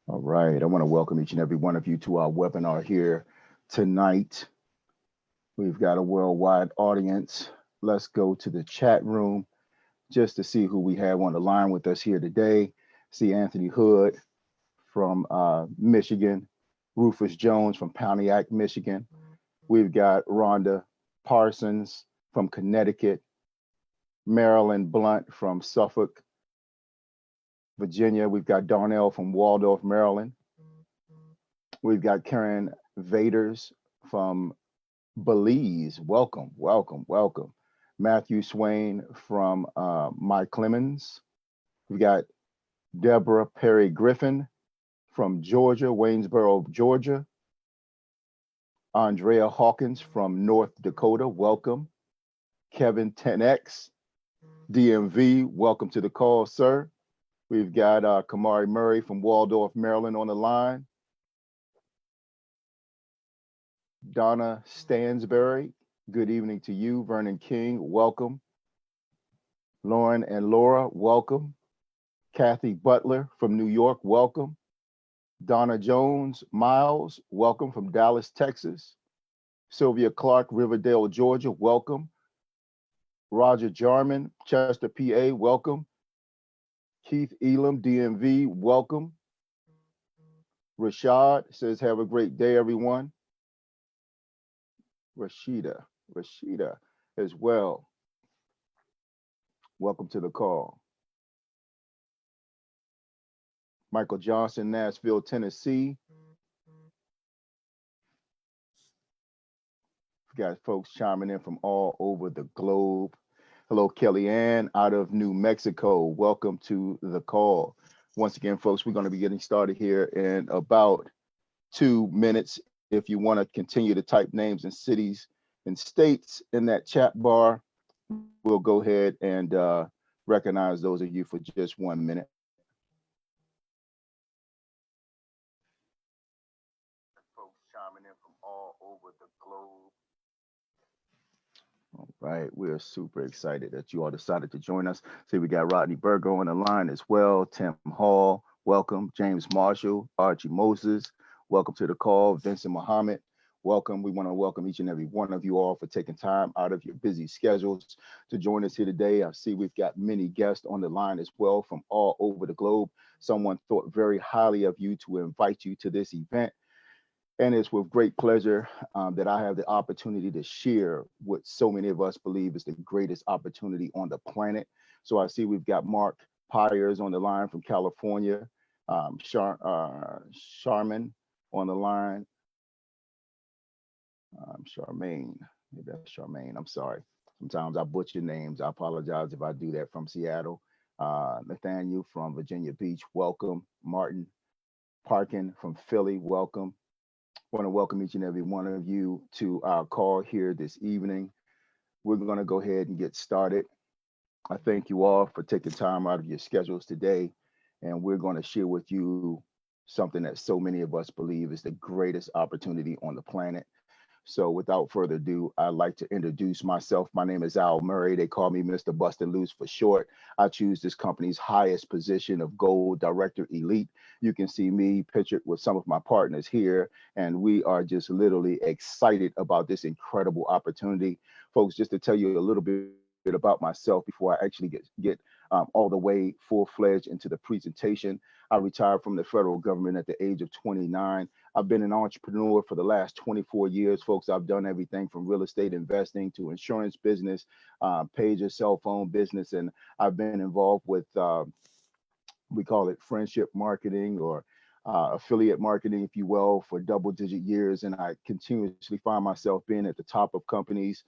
All right. I want to welcome each and every one of you to our webinar here tonight. We've got a worldwide audience. Let's go to the chat room just to see who we have on the line with us here today. See Anthony Hood from Michigan, Rufus Jones from Pontiac, Michigan. We've got Rhonda Parsons from Connecticut, Marilyn Blunt from Suffolk, Virginia. We've got Darnell from Waldorf, Maryland. We've got Karen Vaders from Belize. Welcome, welcome, welcome. Matthew Swain from Mike Clemens. We've got Deborah Perry Griffin from Georgia, Waynesboro, Georgia. Andrea Hawkins from North Dakota. Welcome. Kevin 10X, DMV. Welcome to the call, sir. We've got Kamari Murray from Waldorf, Maryland on the line. Donna Stansberry, good evening to you. Vernon King, welcome. Lauren and Laura, welcome. Kathy Butler from New York, welcome. Donna Jones Miles, welcome from Dallas, Texas. Sylvia Clark, Riverdale, Georgia, welcome. Roger Jarman, Chester, PA, welcome. Keith Elam, DMV, welcome. Rashad says, have a great day, everyone. Rashida as well. Welcome to the call. Michael Johnson, Nashville, Tennessee. We've got folks chiming in from all over the globe. Hello, Kellyanne out of New Mexico. Welcome to the call. Once again, folks, we're going to be getting started here in about 2 minutes. If you want to continue to type names and cities and states in that chat bar, we'll go ahead and recognize those of you for just 1 minute. Folks chiming in from all over the globe. All right, we're super excited that you all decided to join us. See, we got Rodney Berger on the line as well. Tim Hall, welcome. James Marshall, Archie Moses, welcome to the call. Vincent Muhammad, welcome. We want to welcome each and every one of you all for taking time out of your busy schedules to join us here today. I see we've got many guests on the line as well from all over the globe. Someone thought very highly of you to invite you to this event. And it's with great pleasure that I have the opportunity to share what so many of us believe is the greatest opportunity on the planet. So I see we've got Mark Pyers on the line from California, Charmin on the line, Charmaine, maybe that's Charmaine, I'm sorry. Sometimes I butcher names. I apologize if I do that, from Seattle. Nathaniel from Virginia Beach, welcome. Martin Parkin from Philly, welcome. I want to welcome each and every one of you to our call here this evening. We're going to go ahead and get started. I thank you all for taking time out of your schedules today, and we're going to share with you something that so many of us believe is the greatest opportunity on the planet. So without further ado, I'd like to introduce myself. My name is Al Murray. They call me Mr. Bustin' Loose for short. I choose this company's highest position of Gold Director Elite. You can see me pictured with some of my partners here, and we are just literally excited about this incredible opportunity. Folks, just to tell you a little bit about myself before I actually get all the way full-fledged into the presentation. I retired from the federal government at the age of 29. I've been an entrepreneur for the last 24 years, folks. I've done everything from real estate investing to insurance business, pager, cell phone business, and I've been involved with, we call it friendship marketing or affiliate marketing, if you will, for double-digit years. And I continuously find myself being at the top of companies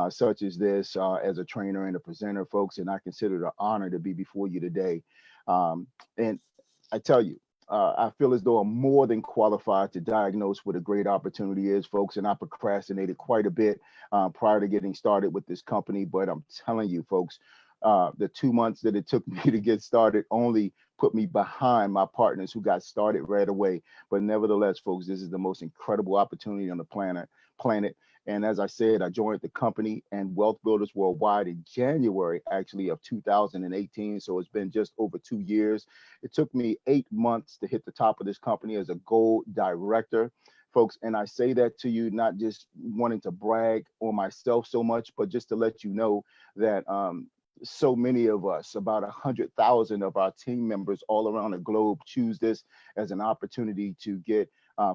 such as this as a trainer and a presenter, folks. And I consider it an honor to be before you today. And I tell you, I feel as though I'm more than qualified to diagnose what a great opportunity is, folks. And I procrastinated quite a bit prior to getting started with this company. But I'm telling you, folks, the 2 months that it took me to get started only put me behind my partners who got started right away. But nevertheless, folks, this is the most incredible opportunity on the planet. And as I said, I joined the company and Wealth Builders Worldwide in January, actually, of 2018. So it's been just over 2 years. It took me 8 months to hit the top of this company as a gold director, folks. And I say that to you, not just wanting to brag on myself so much, but just to let you know that so many of us, about 100,000 of our team members all around the globe, choose this as an opportunity to get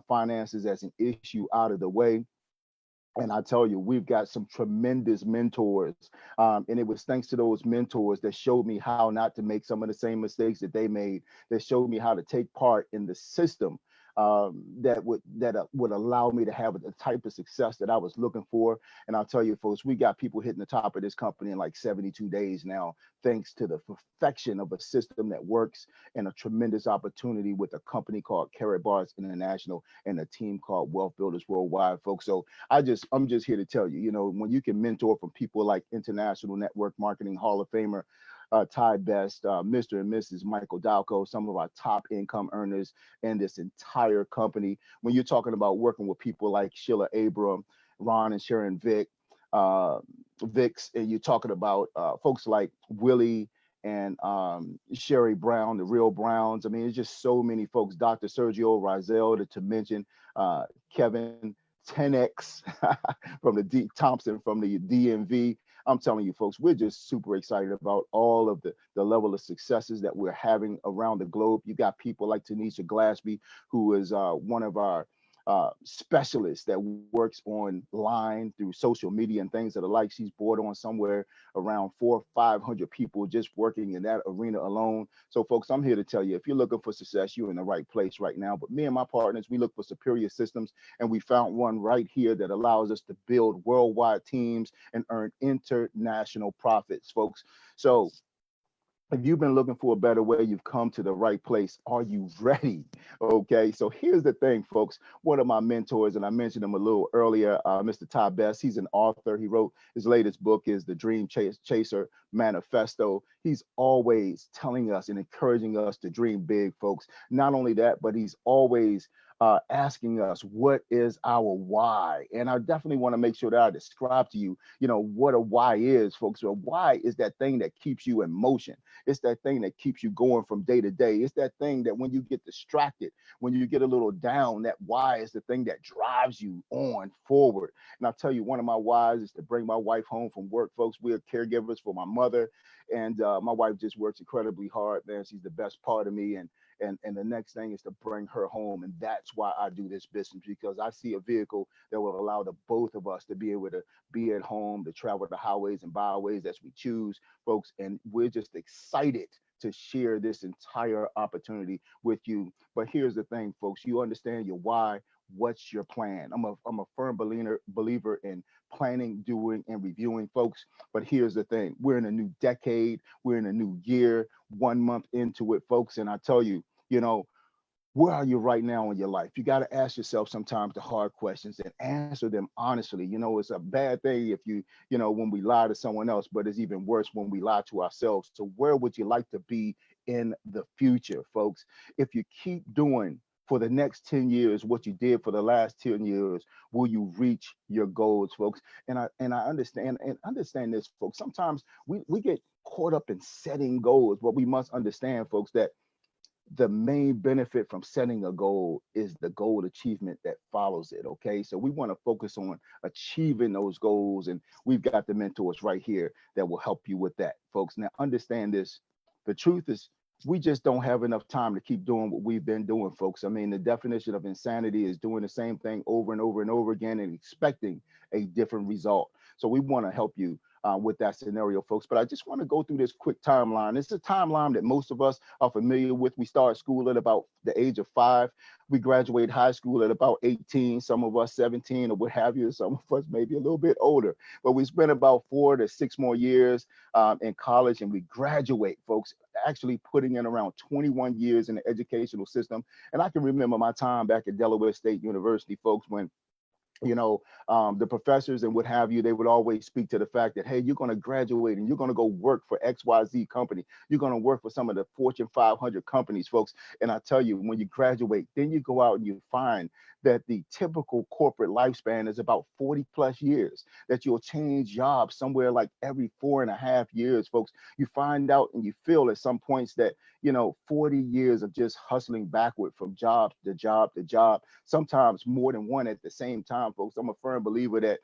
finances as an issue out of the way. And I tell you, we've got some tremendous mentors. And it was thanks to those mentors that showed me how not to make some of the same mistakes that they made, that showed me how to take part in the system that would allow me to have the type of success that I was looking for. And I'll tell you, folks, we got people hitting the top of this company in like 72 days now, thanks to the perfection of a system that works and a tremendous opportunity with a company called Carrot Bars International and a team called Wealth Builders Worldwide, folks. So I'm just here to tell you, when you can mentor from people like International Network Marketing Hall of Famer Ty Best, Mr. and Mrs. Michael Dalco, some of our top income earners in this entire company. When you're talking about working with people like Sheila Abram, Ron and Sharon uh, Vicks, and you're talking about folks like Willie and Sherry Brown, the Real Browns. I mean, it's just so many folks. Dr. Sergio Rizel, to mention Kevin 10X from the D Thompson from the DMV. I'm telling you, folks, we're just super excited about all of the level of successes that we're having around the globe. You got people like Tanisha Glasby, who is one of our specialists that works online through social media and things that are like. She's brought on somewhere around 400 or 500 people just working in that arena alone. So, folks, I'm here to tell you, if you're looking for success, you're in the right place right now. But me and my partners, we look for superior systems, and we found one right here that allows us to build worldwide teams and earn international profits, folks. So if you've been looking for a better way, you've come to the right place. Are you ready? Okay. So here's the thing, folks. One of my mentors, and I mentioned him a little earlier, Mr. Ty Best. He's an author. He wrote his latest book is the Chaser Manifesto. He's always telling us and encouraging us to dream big, folks. Not only that, but he's always asking us what is our why. And I definitely want to make sure that I describe to you, what a why is, folks. A why is that thing that keeps you in motion. It's that thing that keeps you going from day to day. It's that thing that when you get distracted, when you get a little down, that why is the thing that drives you on forward. And I'll tell you, one of my whys is to bring my wife home from work, folks. We are caregivers for my mother, and my wife just works incredibly hard, man. She's the best part of me, and the next thing is to bring her home. And that's why I do this business, because I see a vehicle that will allow the both of us to be able to be at home, to travel the highways and byways as we choose, folks. And we're just excited to share this entire opportunity with you. But here's the thing, folks, you understand your why. What's your plan? I'm a firm believer in planning, doing, and reviewing, folks. But here's the thing: we're in a new decade, we're in a new year, 1 month into it, folks. And I tell you, you know, where are you right now in your life? You got to ask yourself sometimes the hard questions and answer them honestly. It's a bad thing if when we lie to someone else, but it's even worse when we lie to ourselves. So where would you like to be in the future, folks? If you keep doing for the next 10 years what you did for the last 10 years, will you reach your goals, folks? And I understand this, folks. Sometimes we get caught up in setting goals, but we must understand, folks, that the main benefit from setting a goal is the goal achievement that follows it. Okay. So we want to focus on achieving those goals. And we've got the mentors right here that will help you with that, folks. Now, understand this: the truth is, we just don't have enough time to keep doing what we've been doing, folks. I mean, the definition of insanity is doing the same thing over and over and over again and expecting a different result. So we want to help you with that scenario, folks. But I just want to go through this quick timeline. It's a timeline that most of us are familiar with. We start school at about the age of 5. We graduate high school at about 18, some of us 17 or what have you. Some of us maybe a little bit older. But we spend about 4 to 6 more years in college, and we graduate, folks, actually putting in around 21 years in the educational system. And I can remember my time back at Delaware State University, folks, when the professors and what have you, they would always speak to the fact that, hey, you're going to graduate and you're going to go work for XYZ company. You're going to work for some of the Fortune 500 companies, folks. And I tell you, when you graduate, then you go out and you find that the typical corporate lifespan is about 40 plus years, that you'll change jobs somewhere like every 4.5 years, folks. You find out and you feel at some points that, 40 years of just hustling backward from job to job to job, sometimes more than one at the same time, folks. I'm a firm believer that,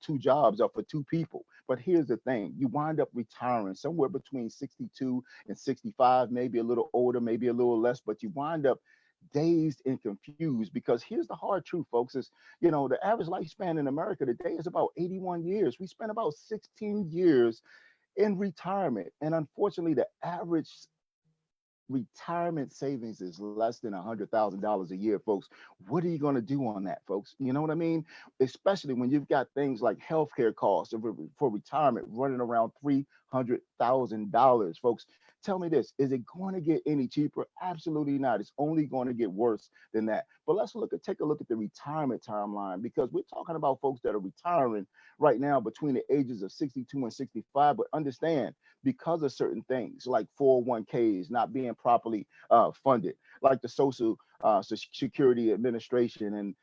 two jobs are for two people. But here's the thing, you wind up retiring somewhere between 62 and 65, maybe a little older, maybe a little less, but you wind up dazed and confused, because here's the hard truth, folks, is, the average lifespan in America today is about 81 years. We spend about 16 years in retirement. And unfortunately, the average retirement savings is less than $100,000 a year, folks. What are you going to do on that, folks? You know what I mean? Especially when you've got things like healthcare costs for retirement running around $300,000, folks. Tell me this, is it going to get any cheaper? Absolutely not. It's only going to get worse than that. But let's take a look at the retirement timeline, because we're talking about folks that are retiring right now between the ages of 62 and 65. But understand, because of certain things like 401ks not being properly funded, like the Social Security Administration and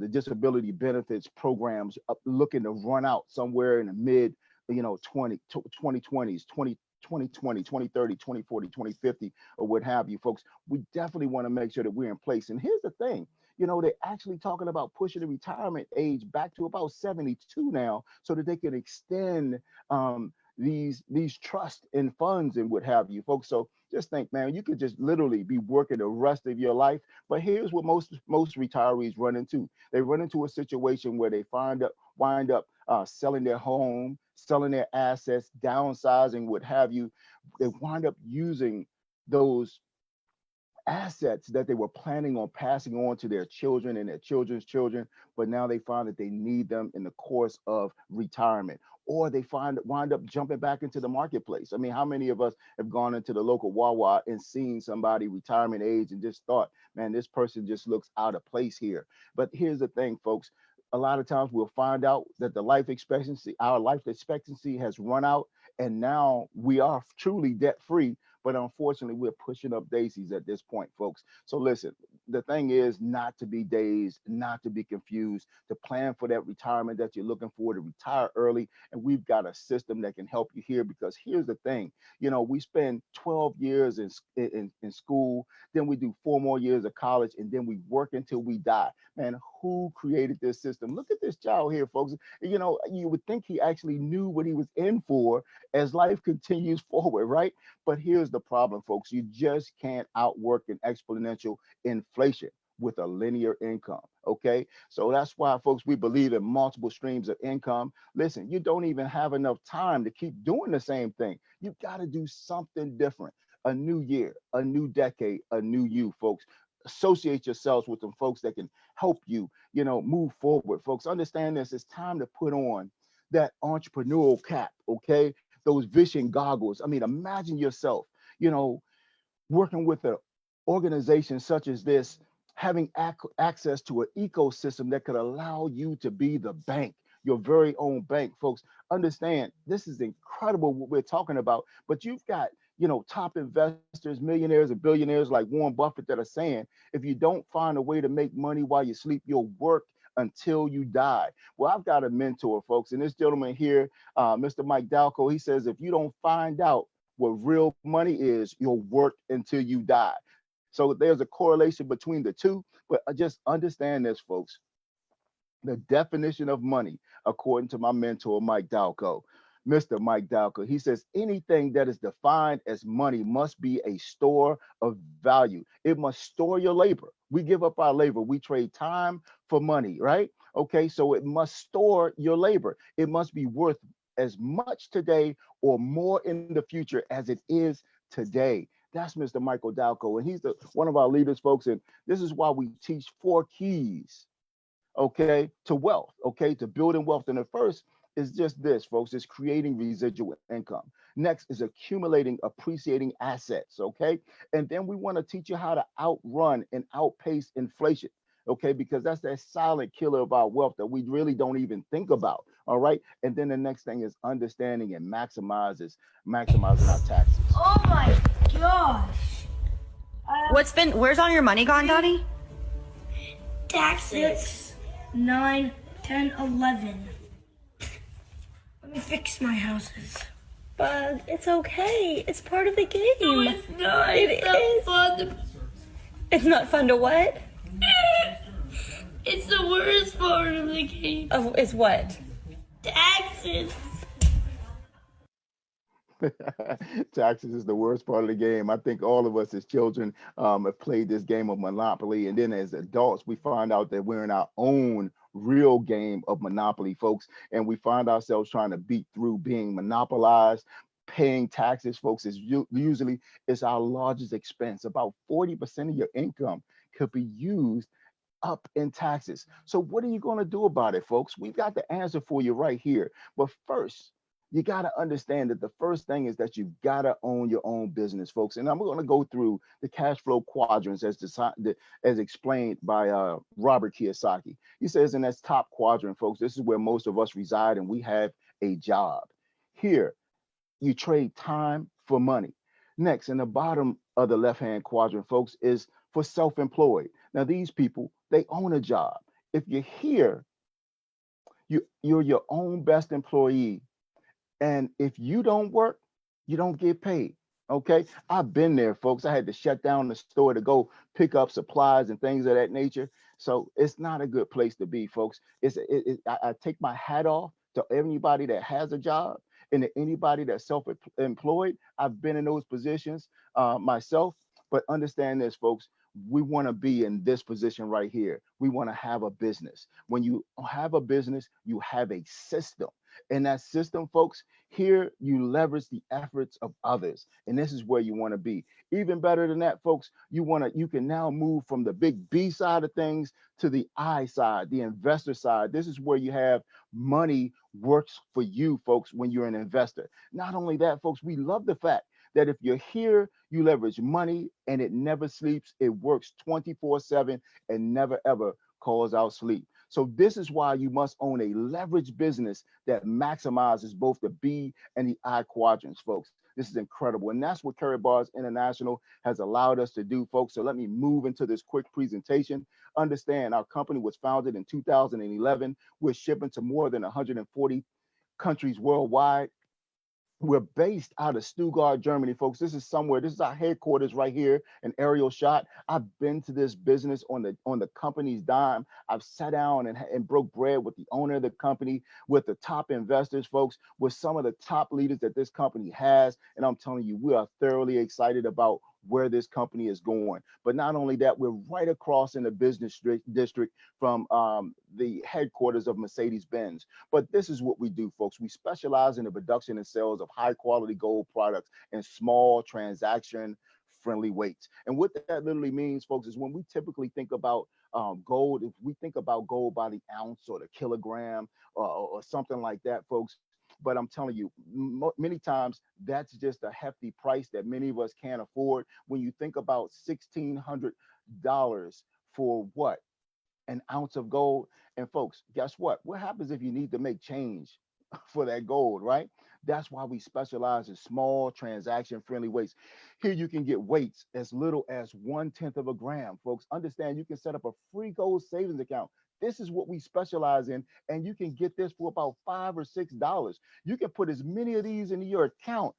the disability benefits programs looking to run out somewhere in the mid, 2020s, 2020, 2030, 2040, 2050, or what have you, folks. We definitely want to make sure that we're in place. And here's the thing, they're actually talking about pushing the retirement age back to about 72 now, so that they can extend these trusts and funds and what have you, folks. So just think, man, you could just literally be working the rest of your life. But here's what most retirees run into. They run into a situation where they wind up selling their home, selling their assets, downsizing, what have you. They wind up using those assets that they were planning on passing on to their children and their children's children, but now they find that they need them in the course of retirement, or they wind up jumping back into the marketplace. I mean, how many of us have gone into the local Wawa and seen somebody retirement age and just thought, man, this person just looks out of place here? But here's the thing, folks. A lot of times we'll find out that our life expectancy has run out, and now we are truly debt free. But unfortunately, we're pushing up daisies at this point, folks. So listen, the thing is not to be dazed, not to be confused, to plan for that retirement that you're looking for, to retire early. And we've got a system that can help you here, because here's the thing, we spend 12 years in school, then we do 4 more years of college, and then we work until we die. Man, who created this system? Look at this child here, folks. You would think he actually knew what he was in for as life continues forward, right? But here's the problem, folks. You just can't outwork an exponential inflation with a linear income. Okay. So that's why, folks, we believe in multiple streams of income. Listen, you don't even have enough time to keep doing the same thing. You've got to do something different. A new year, a new decade, a new you, folks. Associate yourselves with them folks that can help you, move forward, folks. Understand this. It's time to put on that entrepreneurial cap. Okay. Those vision goggles. I mean, imagine yourself, working with an organization such as this, having access to an ecosystem that could allow you to be the bank, your very own bank, folks. Understand, this is incredible what we're talking about, but you've got, top investors, millionaires and billionaires like Warren Buffett that are saying, if you don't find a way to make money while you sleep, you'll work until you die. Well, I've got a mentor, folks, and this gentleman here, Mr. Mike Dalco, he says, if you don't find out what real money is, you'll work until you die. So there's a correlation between the two, but just understand this, folks. The definition of money, according to my mentor, Mike Dalco, Mr. Mike Dalco, he says anything that is defined as money must be a store of value. It must store your labor. We give up our labor. We trade time for money, right? Okay, so it must store your labor. It must be worth as much today or more in the future as it is today. That's Mr. Michael Dalco, and he's one of our leaders, folks. And this is why we teach 4 keys, okay, to wealth, okay, to building wealth. And the first is just this, folks, is creating residual income. Next is accumulating, appreciating assets, okay? And then we want to teach you how to outrun and outpace inflation, okay? Because that's that silent killer of our wealth that we really don't even think about, all right? And then the next thing is understanding and maximizing our taxes. Oh my gosh. Where's all your money gone, Daddy? Taxes. 9, 10, 11. Let me fix my houses. Bug, it's okay. It's part of the game. No, it's not. It It's not is. fun. It's not fun to what? It's the worst part of the game. It's what? Taxes. Taxes is the worst part of the game. I think all of us as children have played this game of Monopoly, and then as adults, we find out that we're in our own real game of Monopoly, folks, and we find ourselves trying to beat through being monopolized. Paying taxes, folks, is usually it's our largest expense. About 40% of your income could be used up in taxes. So what are you going to do about it, folks? We've got the answer for you right here. But first, you got to understand that the first thing is that you've got to own your own business, folks. And I'm going to go through the cash flow quadrants as explained by Robert Kiyosaki. He says in that top quadrant, folks, this is where most of us reside and we have a job. Here, you trade time for money. Next, in the bottom of the left hand quadrant, folks, is for self employed. Now, these people, they own a job. If you're here, you're your own best employee. And if you don't work, you don't get paid. Okay. I've been there, folks. I had to shut down the store to go pick up supplies and things of that nature. So it's not a good place to be, folks. I take my hat off to anybody that has a job and to anybody that's self-employed. I've been in those positions myself, but understand this, folks. We want to be in this position right here. We want to have a business. When you have a business, you have a system. And that system, folks, here you leverage the efforts of others. And this is where you want to be. Even better than that, folks, you can now move from the big B side of things to the I side, the investor side. This is where you have money works for you, folks, when you're an investor. Not only that, folks, we love the fact that if you're here, you leverage money and it never sleeps. It works 24/7 and never ever calls out sleep. So this is why you must own a leverage business that maximizes both the B and the I quadrants, folks. This is incredible. And that's what Curry Bars International has allowed us to do, folks. So let me move into this quick presentation. Understand our company was founded in 2011. We're shipping to more than 140 countries worldwide. We're based out of Stuttgart, Germany, folks. This is our headquarters right here, an aerial shot. I've been to this business on the company's dime. I've sat down and broke bread with the owner of the company, with the top investors, folks, with some of the top leaders that this company has. And I'm telling you, we are thoroughly excited about where this company is going. But not only that, we're right across in the business district from the headquarters of Mercedes-Benz. But this is what we do, folks. We specialize in the production and sales of high quality gold products in small transaction friendly weights. And what that literally means, folks, is when we typically think about gold, if we think about gold by the ounce or the kilogram or something like that, folks. But I'm telling you, many times that's just a hefty price that many of us can't afford. When you think about $1,600 for what? An ounce of gold. And folks, guess what? What happens if you need to make change for that gold, right? That's why we specialize in small transaction friendly weights. Here you can get weights as little as 1/10 of a gram, folks. Understand you can set up a free gold savings account. This is what we specialize in, and you can get this for about $5 or $6. You can put as many of these into your account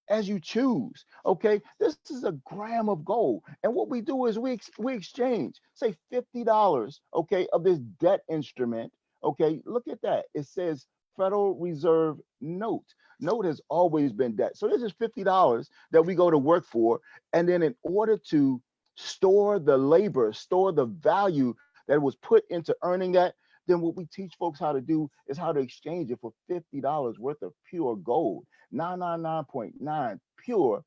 as you choose. Okay, this is a gram of gold, and what we do is we exchange, say $50, okay, of this debt instrument. Okay, look at that. It says Federal Reserve note. Note has always been debt. So this is $50 that we go to work for, and then in order to store the labor, store the value that was put into earning that, then what we teach folks how to do is how to exchange it for $50 worth of pure gold. 999.9 pure,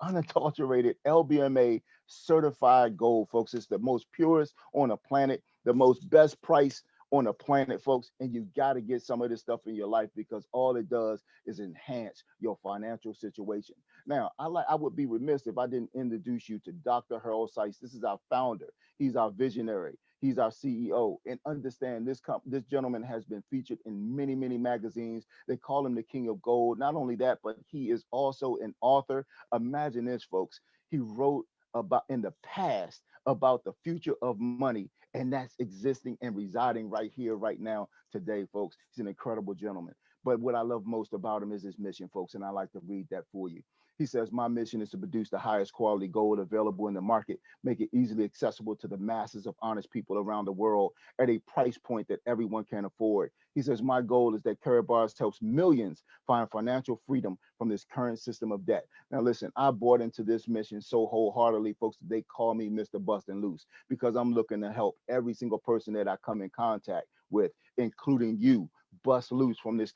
unadulterated LBMA certified gold, folks. It's the most purest on the planet, the most best price on the planet, folks. And you got to get some of this stuff in your life because all it does is enhance your financial situation. Now, I would be remiss if I didn't introduce you to Dr. Harold Sykes. This is our founder. He's our visionary. He's our CEO. And understand this gentleman has been featured in many, many magazines. They call him the King of Gold. Not only that, but he is also an author. Imagine this, folks. He wrote about in the past about the future of money And that's existing and residing right here, right now, today, folks. He's an incredible gentleman. But what I love most about him is his mission, folks. And I like to read that for you. He says, my mission is to produce the highest quality gold available in the market, make it easily accessible to the masses of honest people around the world at a price point that everyone can afford. He says, my goal is that Karatbars helps millions find financial freedom from this current system of debt. Now, listen, I bought into this mission so wholeheartedly, folks, that they call me Mr. Bustin' Loose because I'm looking to help every single person that I come in contact with, including you, bust loose from this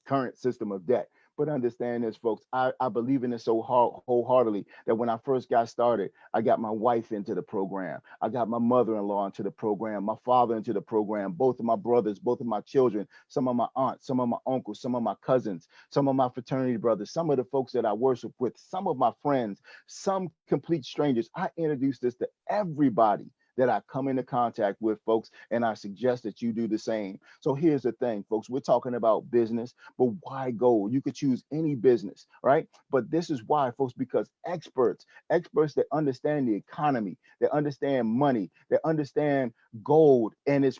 current system of debt. But understand this, folks, I believe in this so wholeheartedly that when I first got started, I got my wife into the program. I got my mother-in-law into the program, my father into the program, both of my brothers, both of my children, some of my aunts, some of my uncles, some of my cousins, some of my fraternity brothers, some of the folks that I worship with, some of my friends, some complete strangers. I introduced this to everybody that I come into contact with, folks, and I suggest that you do the same. So here's the thing, folks, we're talking about business, but why gold? You could choose any business, right? But this is why, folks, because experts that understand the economy, that understand money, that understand gold and its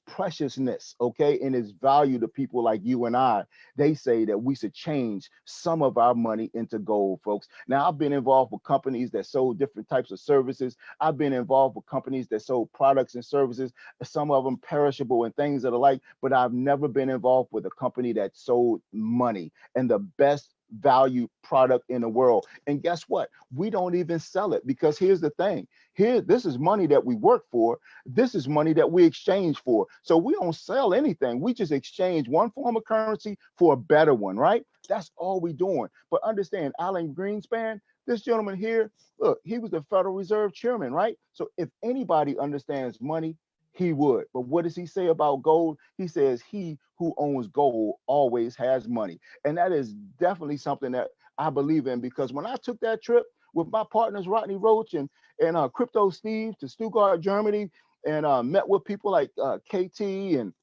preciousness, okay, and its value to people like you and I, they say that we should change some of our money into gold, folks. Now, I've been involved with companies that sold different types of services. I've been involved with companies that sold products and services, some of them perishable and things that are like, but I've never been involved with a company that sold money and the best value product in the world. And guess what? We don't even sell it because here's the thing. This is money that we work for. This is money that we exchange for. So we don't sell anything. We just exchange one form of currency for a better one, right? That's all we're doing. But understand, Alan Greenspan, this gentleman here, look, he was the Federal Reserve chairman, right? So if anybody understands money, he would. But what does he say about gold? He says he who owns gold always has money. And that is definitely something that I believe in because when I took that trip with my partners, Rodney Roach and Crypto Steve to Stuttgart, Germany, and met with people like KT and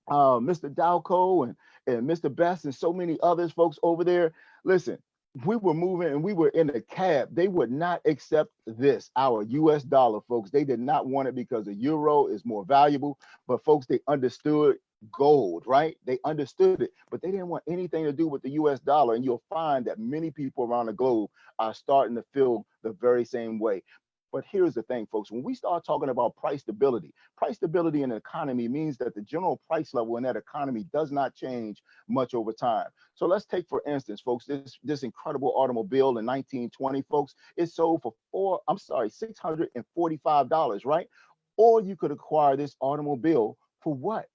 Mr. Dalco and Mr. Best and so many others folks over there. Listen, we were moving and we were in a cab. They would not accept this, our US dollar, folks. They did not want it because the euro is more valuable. But folks, they understood gold, right? They understood it, but they didn't want anything to do with the US dollar. And you'll find that many people around the globe are starting to feel the very same way. But here's the thing, folks, when we start talking about price stability in the economy means that the general price level in that economy does not change much over time. So let's take, for instance, folks, this incredible automobile in 1920, folks, it sold for $645, right? Or you could acquire this automobile for what?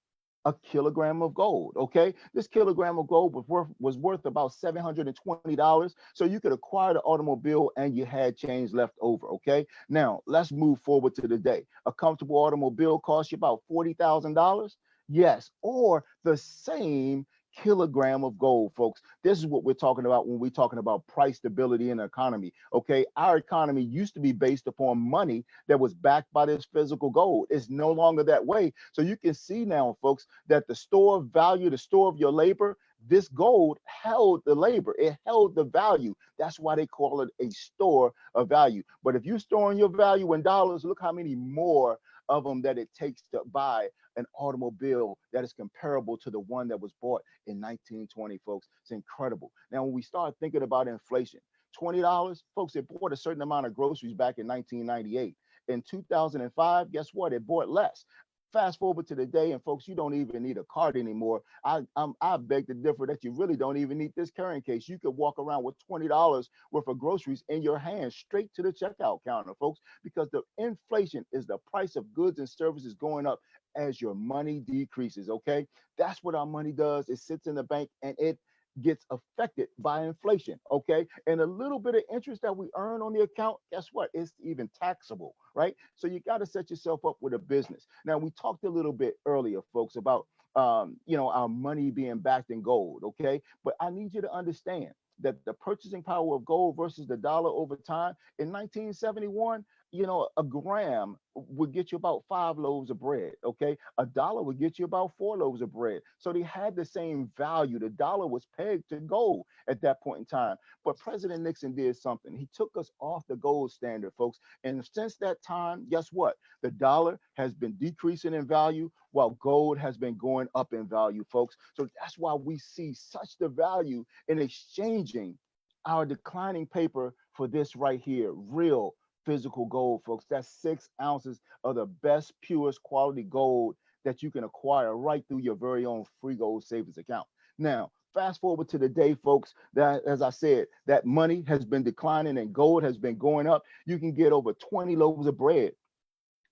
A kilogram of gold. Okay, this kilogram of gold was worth about $720. So you could acquire the automobile and you had change left over. Okay, now let's move forward to the day. A comfortable automobile costs you about $40,000. Yes, or the same kilogram of gold, folks. This is what we're talking about when we're talking about price stability in the economy. Okay, our economy used to be based upon money that was backed by this physical gold. It's no longer that way. So you can see now, folks, that the store of value, the store of your labor, this gold held the labor, it held the value. That's why they call it a store of value. But if you're storing your value in dollars, look how many more of them that it takes to buy an automobile that is comparable to the one that was bought in 1920, folks. It's incredible. Now, when we start thinking about inflation, $20, folks, it bought a certain amount of groceries back in 1998. In 2005, guess what? It bought less. Fast forward to the day, and folks, you don't even need a card anymore. I beg to differ that you really don't even need this carrying case. You could walk around with $20 worth of groceries in your hand straight to the checkout counter, folks, because the inflation is the price of goods and services going up as your money decreases. Okay, that's what our money does. It sits in the bank and it gets affected by inflation. Okay, and a little bit of interest that we earn on the account, guess what? It's even taxable, right? So you got to set yourself up with a business. Now, we talked a little bit earlier, folks, about our money being backed in gold. Okay, but I need you to understand that the purchasing power of gold versus the dollar over time in 1971, a gram would get you about 5 loaves of bread. Okay, $1 would get you about 4 loaves of bread. So they had the same value. The dollar was pegged to gold at that point in time. But President Nixon did something. He took us off the gold standard, folks. And since that time, guess what? The dollar has been decreasing in value while gold has been going up in value, folks. So that's why we see such the value in exchanging our declining paper for this right here, real physical gold, folks. That's 6 ounces of the best, purest quality gold that you can acquire right through your very own free gold savings account. Now, fast forward to the day, folks, that, as I said, that money has been declining and gold has been going up. You can get over 20 loaves of bread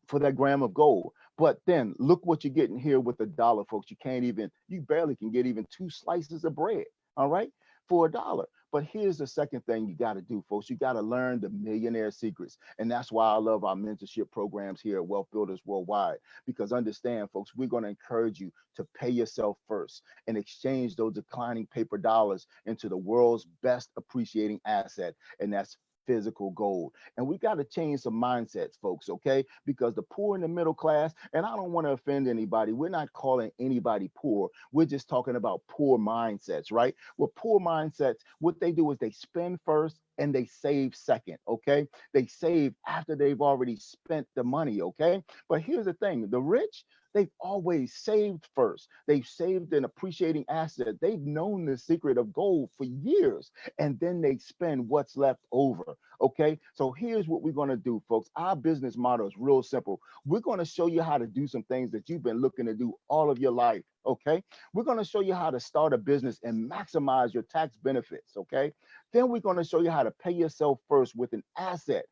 for that gram of gold. But then look what you're getting here with $1, folks. You barely can get even 2 slices of bread, all right, for $1. But here's the second thing you got to do, folks. You got to learn the millionaire secrets. And that's why I love our mentorship programs here at Wealth Builders Worldwide. Because understand, folks, we're going to encourage you to pay yourself first and exchange those declining paper dollars into the world's best appreciating asset. And that's physical gold. And we got to change some mindsets, folks, okay? Because the poor and the middle class, and I don't want to offend anybody, we're not calling anybody poor. We're just talking about poor mindsets, right? Well, poor mindsets, what they do is they spend first and they save second, okay? They save after they've already spent the money, okay? But here's the thing, the rich, they've always saved first. They've saved an appreciating asset. They've known the secret of gold for years, and then they spend what's left over. Okay, so here's what we're going to do, folks. Our business model is real simple. We're going to show you how to do some things that you've been looking to do all of your life. Okay, we're going to show you how to start a business and maximize your tax benefits. Okay, then we're going to show you how to pay yourself first with an asset,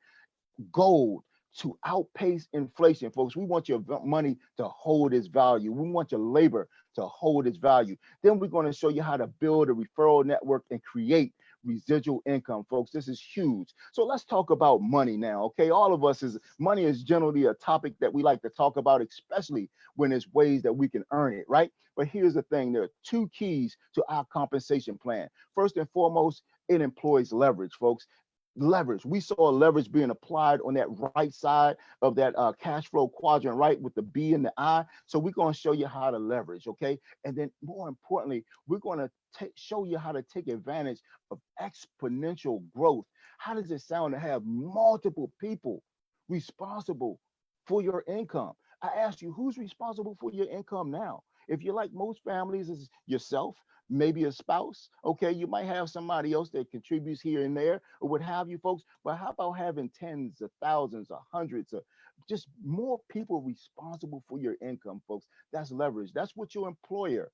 gold, to outpace inflation, folks. We want your money to hold its value. We want your labor to hold its value. Then we're going to show you how to build a referral network and create residual income, folks. This is huge. So let's talk about money now, okay? All of us money is generally a topic that we like to talk about, especially when there's ways that we can earn it, right? But here's the thing, there are 2 keys to our compensation plan. First and foremost, it employs leverage, folks. Leverage. We saw leverage being applied on that right side of that cash flow quadrant, right, with the B and the I. So we're going to show you how to leverage, okay? And then more importantly, we're going to show you how to take advantage of exponential growth. How does it sound to have multiple people responsible for your income? I asked you, who's responsible for your income now? If you're like most families, is yourself, maybe a spouse. Okay, you might have somebody else that contributes here and there or what have you, folks. But how about having tens of thousands or hundreds of just more people responsible for your income, folks? That's leverage. That's what your employer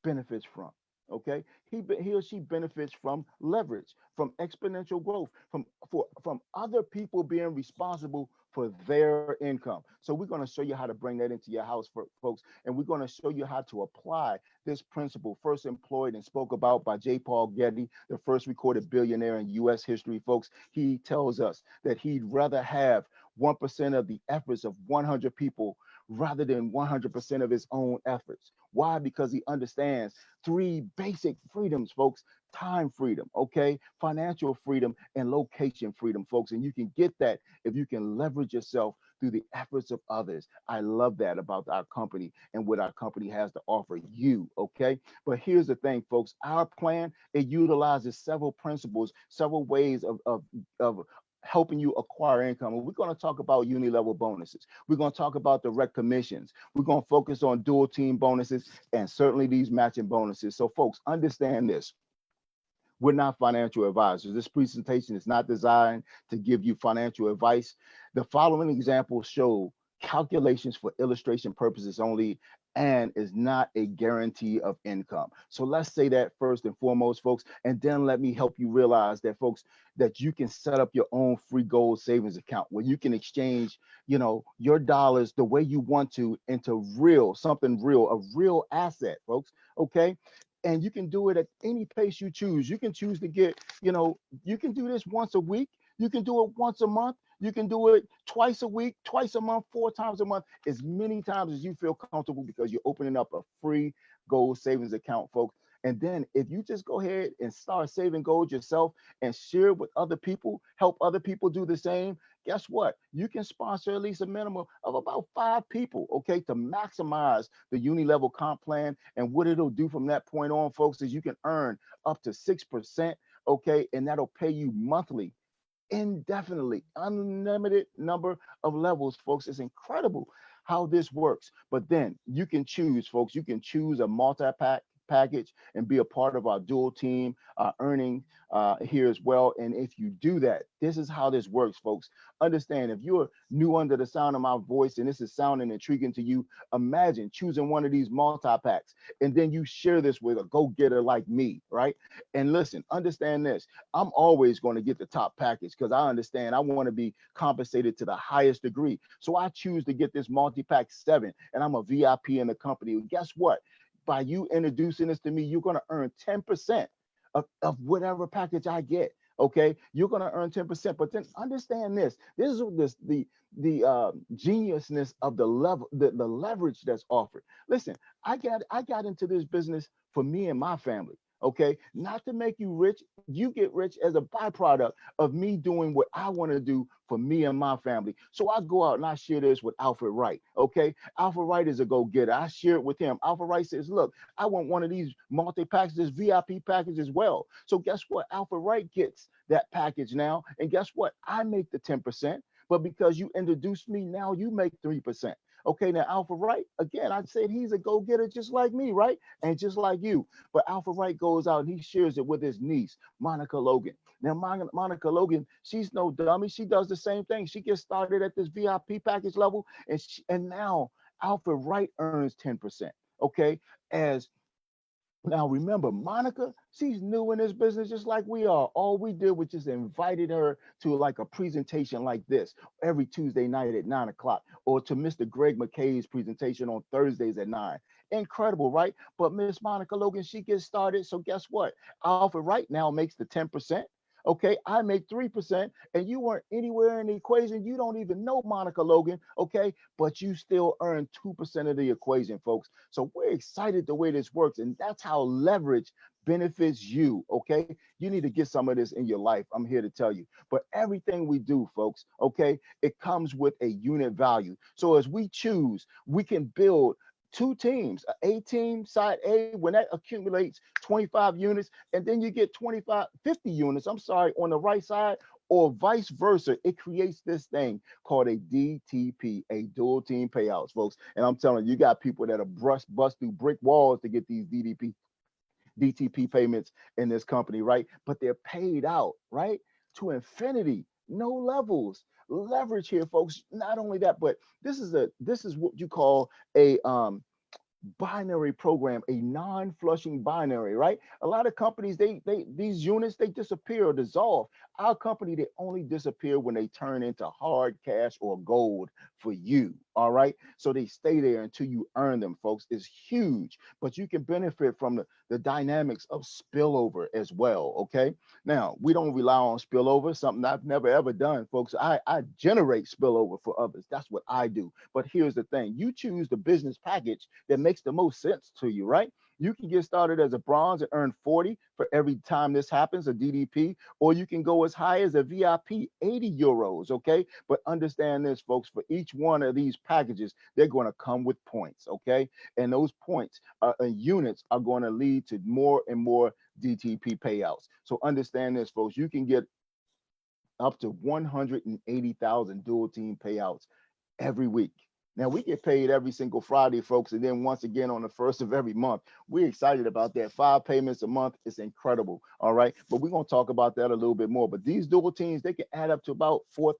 benefits from. Okay, he or she benefits from leverage, from exponential growth, from other people being responsible for their income. So we're going to show you how to bring that into your house, folks, and we're going to show you how to apply this principle, first employed and spoke about by J. Paul Getty, the first recorded billionaire in U.S. history, folks. He tells us that he'd rather have 1% of the efforts of 100 people rather than 100% of his own efforts. Why? Because he understands 3 basic freedoms, folks: time freedom, okay, financial freedom, and location freedom, folks. And you can get that if you can leverage yourself through the efforts of others. I love that about our company and what our company has to offer you, okay? But here's the thing, folks. Our plan, it utilizes several principles, several ways of helping you acquire income. And we're going to talk about uni-level bonuses. We're going to talk about direct commissions. We're going to focus on dual team bonuses and certainly these matching bonuses. So folks, understand this. We're not financial advisors. This presentation is not designed to give you financial advice. The following examples show calculations for illustration purposes only and is not a guarantee of income. So let's say that first and foremost, folks, and then let me help you realize that, folks, that you can set up your own free gold savings account where you can exchange, your dollars the way you want to into something real, a real asset, folks. Okay. And you can do it at any pace you choose. You can choose to get, you can do this once a week. You can do it once a month. You can do it twice a week, twice a month, 4 times a month, as many times as you feel comfortable, because you're opening up a free gold savings account, folks. And then if you just go ahead and start saving gold yourself and share it with other people, help other people do the same, guess what? You can sponsor at least a minimum of about 5 people, okay, to maximize the uni level comp plan. And what it'll do from that point on, folks, is you can earn up to 6%, okay, and that'll pay you monthly indefinitely, unlimited number of levels, folks. It's incredible how this works. But then you can choose, folks, you can choose a multi-pack package and be a part of our dual team earning here as well. And if you do that, this is how this works, folks. Understand, if you're new under the sound of my voice and this is sounding intriguing to you, imagine choosing one of these multi-packs and then you share this with a go-getter like me, right? And listen, understand this. I'm always going to get the top package because I understand I want to be compensated to the highest degree. So I choose to get this multi-pack 7 and I'm a VIP in the company. And guess what? By you introducing this to me, you're going to earn 10% of whatever package I get. Okay, you're going to earn 10%. But then understand this. This is the geniusness of the level, the leverage that's offered. Listen, I got into this business for me and my family. Okay, not to make you rich. You get rich as a byproduct of me doing what I want to do for me and my family. So I go out and I share this with Alfred Wright. Okay, Alfred Wright is a go-getter. I share it with him. Alfred Wright says, look, I want one of these multi-packages, VIP package as well. So guess what? Alfred Wright gets that package now. And guess what? I make the 10%. But because you introduced me, now you make 3%. Okay, now Alpha Wright, again, I said he's a go-getter just like me, right? And just like you. But Alpha Wright goes out and he shares it with his niece, Monica Logan. Now, Monica Logan, she's no dummy. She does the same thing. She gets started at this VIP package level, and now Alpha Wright earns 10%. Okay, as now, remember, Monica, she's new in this business just like we are. All we did was just invited her to like a presentation like this every Tuesday night at 9 o'clock, or to Mr. Greg McKay's presentation on Thursdays at 9. Incredible, right? But Miss Monica Logan, she gets started. So guess what? Alpha right now makes the 10%. Okay, I make 3%, and you weren't anywhere in the equation. You don't even know Monica Logan, okay, but you still earn 2% of the equation, folks. So we're excited the way this works, and that's how leverage benefits you, okay? You need to get some of this in your life. I'm here to tell you. But everything we do, folks, okay, it comes with a unit value. So as we choose, we can build two teams, a team, side A, when that accumulates 25 units, and then you get 25, 50 units, I'm sorry, on the right side, or vice versa. It creates this thing called a DTP, a dual team payouts, folks. And I'm telling you, you got people that are bust through brick walls to get these DTP payments in this company, right? But they're paid out, right? To infinity, no levels. Leverage here, folks. Not only that, but this is what you call a binary program, a non-flushing binary, right? A lot of companies, they these units, they disappear or dissolve. Our company, they only disappear when they turn into hard cash or gold for you. All right. So they stay there until you earn them, folks. It's huge, but you can benefit from the dynamics of spillover as well. Okay. Now, we don't rely on spillover, something I've never ever done, folks. I generate spillover for others. That's what I do. But here's the thing, you choose the business package that makes the most sense to you, right? You can get started as a bronze and earn 40 for every time this happens, a DDP, or you can go as high as a VIP, 80 euros, okay? But understand this, folks, for each one of these packages, they're going to come with points, okay? And those points units are going to lead to more and more DTP payouts. So understand this, folks, you can get up to 180,000 dual team payouts every week. Now we get paid every single Friday, folks, and then once again on the first of every month. We're excited about that. 5 payments a month is incredible. All right, but we're gonna talk about that a little bit more. But these dual teams, they can add up to about $4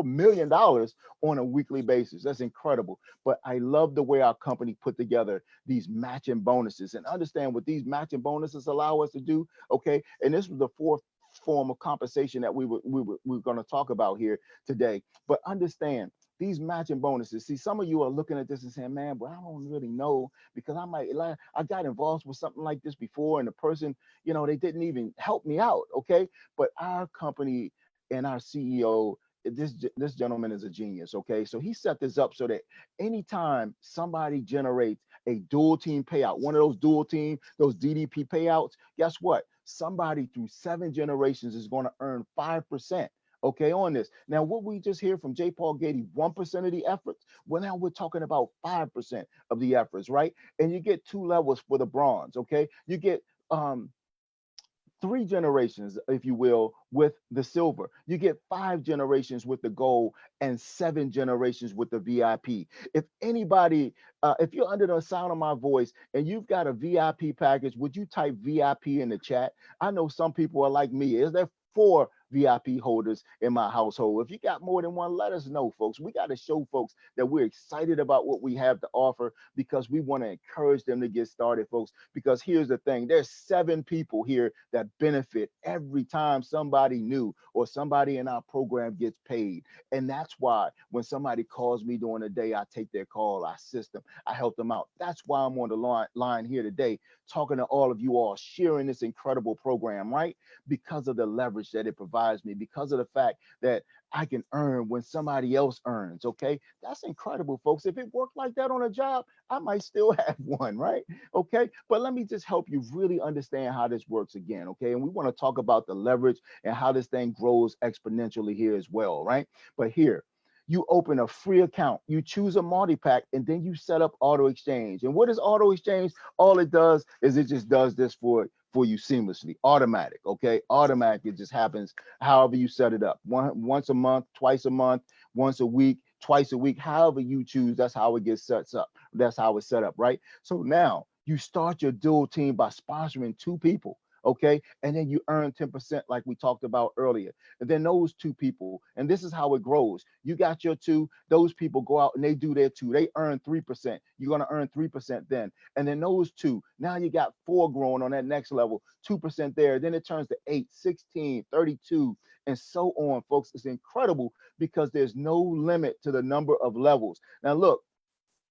million on a weekly basis. That's incredible. But I love the way our company put together these matching bonuses, and understand what these matching bonuses allow us to do. Okay, and this was the fourth form of compensation that we're going to talk about here today. But understand these matching bonuses. See, some of you are looking at this and saying, man, but I don't really know, because I got involved with something like this before, and the person, they didn't even help me out. Okay. But our company and our CEO, this gentleman is a genius. Okay. So he set this up so that anytime somebody generates a dual team payout, one of those dual team, those DDP payouts, guess what? Somebody through 7 generations is going to earn 5%. Okay, on this. Now, what we just hear from J. Paul Getty, 1% of the efforts. Well, now we're talking about 5% of the efforts, right? And you get 2 levels for the bronze. Okay, you get 3 generations, if you will, with the silver. You get 5 generations with the gold and 7 generations with the VIP. If anybody, if you're under the sound of my voice and you've got a VIP package, would you type VIP in the chat? I know some people are like me. Is there 4 VIP holders in my household? If you got more than one, let us know, folks. We got to show folks that we're excited about what we have to offer because we want to encourage them to get started, folks. Because here's the thing, there's 7 people here that benefit every time somebody new or somebody in our program gets paid. And that's why when somebody calls me during the day, I take their call, I assist them, I help them out. That's why I'm on the line here today, talking to all of you all, sharing this incredible program, right? Because of the leverage that it provides me, because of the fact that I can earn when somebody else earns. Okay, that's incredible, folks. If it worked like that on a job, I might still have one, right? Okay, but let me just help you really understand how this works again. Okay, and we want to talk about the leverage and how this thing grows exponentially here as well, right? But here, you open a free account, you choose a multi-pack, and then you set up auto exchange. And what is auto exchange? All it does is it just does this for you seamlessly, automatic. Okay, automatic. It just happens however you set it up. Once a month, twice a month, once a week, twice a week, however you choose. That's how it gets set up. That's how it's set up, right? So now you start your dual team by sponsoring 2 people. Okay, and then you earn 10%, like we talked about earlier. And then those 2 people, and this is how it grows. You got your 2, those people go out and they do their 2, they earn 3%. You're going to earn 3% then. And then those 2, now you got 4 growing on that next level, 2% there. Then it turns to 8, 16, 32, and so on, folks. It's incredible because there's no limit to the number of levels. Now, look,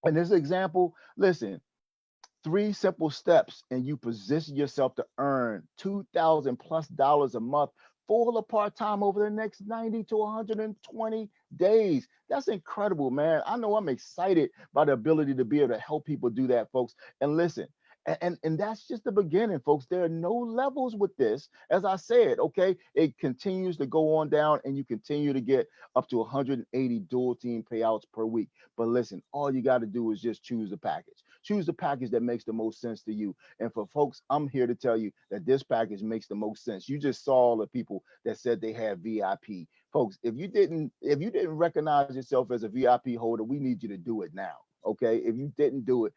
in this example, listen, 3 simple steps and you position yourself to earn $2,000+ a month full of part-time over the next 90 to 120 days. That's incredible, man. I know I'm excited by the ability to be able to help people do that, folks. And listen, and that's just the beginning, folks. There are no levels with this. As I said, okay, it continues to go on down and you continue to get up to 180 dual team payouts per week. But listen, all you got to do is just choose the package. Choose the package that makes the most sense to you. And for folks, I'm here to tell you that this package makes the most sense. You just saw the people that said they had VIP. Folks, if you didn't recognize yourself as a VIP holder, we need you to do it now. Okay. If you didn't do it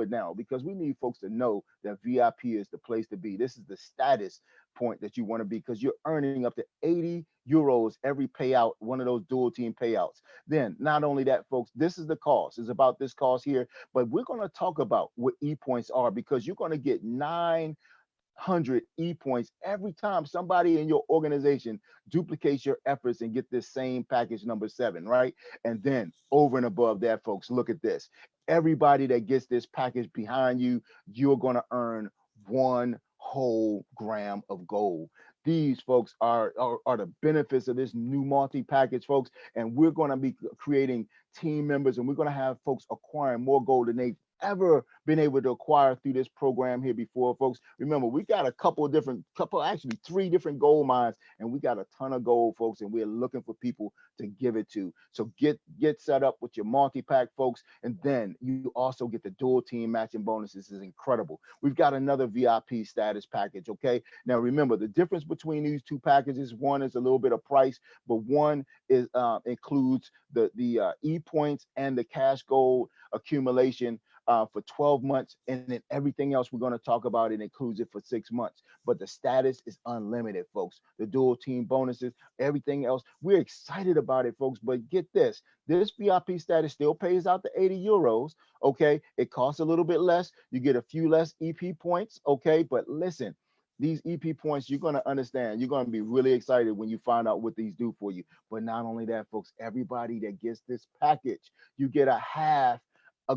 now because we need folks to know that VIP is the place to be. This is the status point that you want to be because you're earning up to 80 euros every payout, one of those dual team payouts. Then, not only that, folks, this is the cost. It's about this cost here, but we're going to talk about what E points are because you're going to get 900 E points every time somebody in your organization duplicates your efforts and get this same package number 7, right? And then over and above that, folks, look at this. Everybody that gets this package behind you, you're going to earn 1 whole gram of gold. These folks are the benefits of this new multi-package, folks. And we're going to be creating team members and we're going to have folks acquiring more gold than they've ever been able to acquire through this program here before, folks. Remember, we got actually 3 different gold mines, and we got a ton of gold, folks, and we're looking for people to give it to. So get set up with your multi-pack, folks, and then you also get the dual team matching bonuses. This is incredible. We've got another VIP status package, okay? Now, remember, the difference between these 2 packages, one is a little bit of price, but one is includes the E points and the cash gold accumulation for 12 months, and then everything else we're going to talk about, it includes it for 6 months. But the status is unlimited, folks. The dual team bonuses, everything else, we're excited about it, folks. But get this VIP status still pays out the 80 euros. Okay, it costs a little bit less. You get a few less EP points. Okay, but listen, these EP points, you're going to understand. You're going to be really excited when you find out what these do for you. But not only that, folks, everybody that gets this package, you get a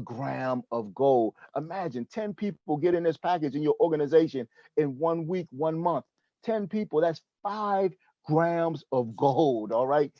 gram of gold. Imagine 10 people getting this package in your organization in 1 week, 1 month. 10 people, that's 5 grams of gold. All right.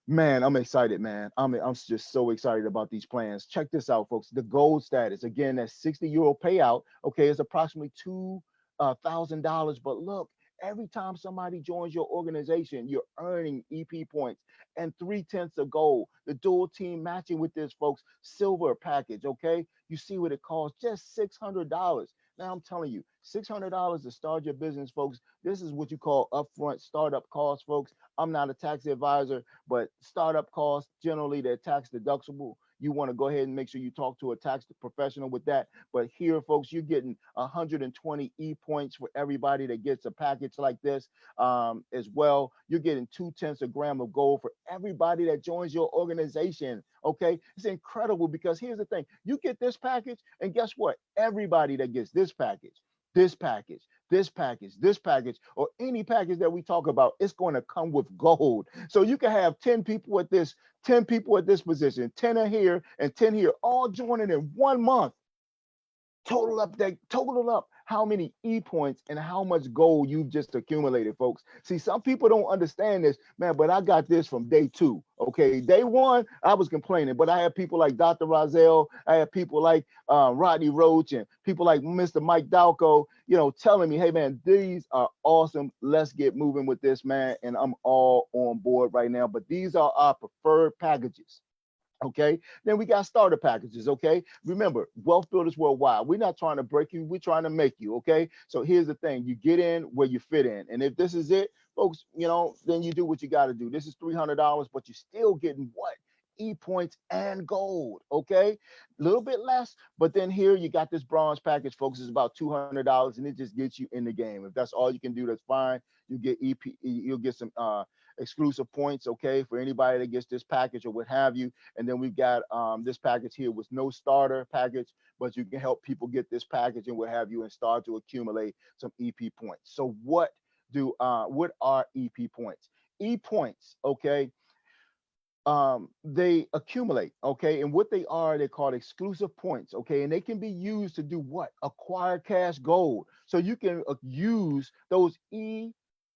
Man, I'm excited, man. I'm just so excited about these plans. Check this out, folks. The gold status, again, that 60 euro payout, okay, is approximately $2,000. But look, every time somebody joins your organization, you're earning EP points and 3/10 of gold. The dual team matching with this, folks, silver package, okay? You see what it costs, just $600. Now I'm telling you, $600 to start your business, folks. This is what you call upfront startup costs, folks. I'm not a tax advisor, but startup costs generally they're tax deductible. You want to go ahead and make sure you talk to a tax professional with that. But here, folks, you're getting 120 points for everybody that gets a package like this as well. You're getting 2/10 a gram of gold for everybody that joins your organization. Okay, it's incredible because here's the thing: you get this package, and guess what? Everybody that gets this package, this package, this package, or any package that we talk about, it's going to come with gold. So you can have 10 people at this, 10 people at this position, 10 are here and 10 here, all joining in 1 month. Total up how many points and how much gold you've just accumulated, folks. See, some people don't understand this, man, but I got this from day two. Okay, day one, I was complaining, but I had people like Dr. Rozelle, I had people like Rodney Roach, and people like Mr. Mike Dalco, telling me, hey, man, these are awesome. Let's get moving with this, man. And I'm all on board right now. But these are our preferred packages. Okay, then we got starter packages. Okay, remember, Wealth Builders Worldwide, we're not trying to break you, we're trying to make you. Okay, so here's the thing: you get in where you fit in, and if this is it, folks, then you do what you got to do. This is $300, but you're still getting what? Points and gold. Okay, a little bit less, but then here you got this bronze package, folks. It's about $200, and it just gets you in the game. If that's all you can do, that's fine. You get you'll get some exclusive points, okay, for anybody that gets this package or what have you. And then we've got this package here with no starter package, but you can help people get this package and what have you and start to accumulate some EP points. So what are EP points? Points, okay, they accumulate, okay, and what they are, they're called exclusive points, okay, and they can be used to do what? Acquire cash gold. So you can use those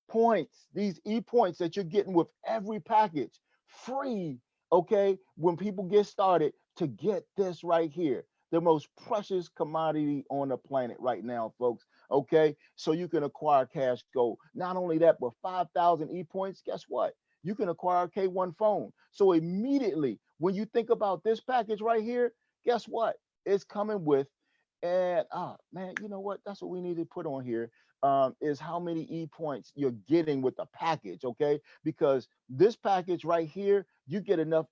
points, these points that you're getting with every package free, okay, when people get started, to get this right here, the most precious commodity on the planet right now, folks. Okay, so you can acquire cash gold. Not only that, but 5,000 points, guess what? You can acquire a K1 phone. So immediately when you think about this package right here, guess what? It's coming with, and man, you know what? That's what we need to put on here, is how many points you're getting with the package, okay? Because this package right here, you get enough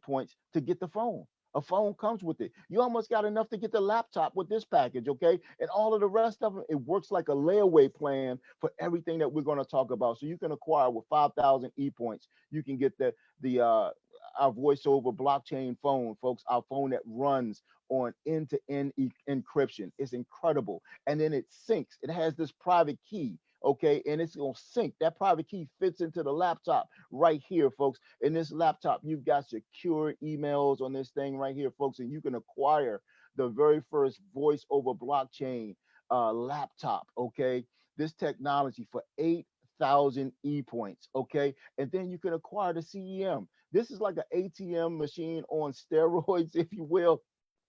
points to get the phone. A phone comes with it. You almost got enough to get the laptop with this package, okay? And all of the rest of them, it works like a layaway plan for everything that we're going to talk about. So you can acquire with 5,000 points. You can get the our voice over blockchain phone, folks. Our phone that runs on end-to-end encryption. It's incredible. And then it syncs. It has this private key, okay, and it's going to sync. That private key fits into the laptop right here, folks. In this laptop, you've got secure emails on this thing right here, folks, and you can acquire the very first voice over blockchain laptop, okay, this technology for 8,000 points, okay, and then you can acquire the CEM. This is like an ATM machine on steroids, if you will,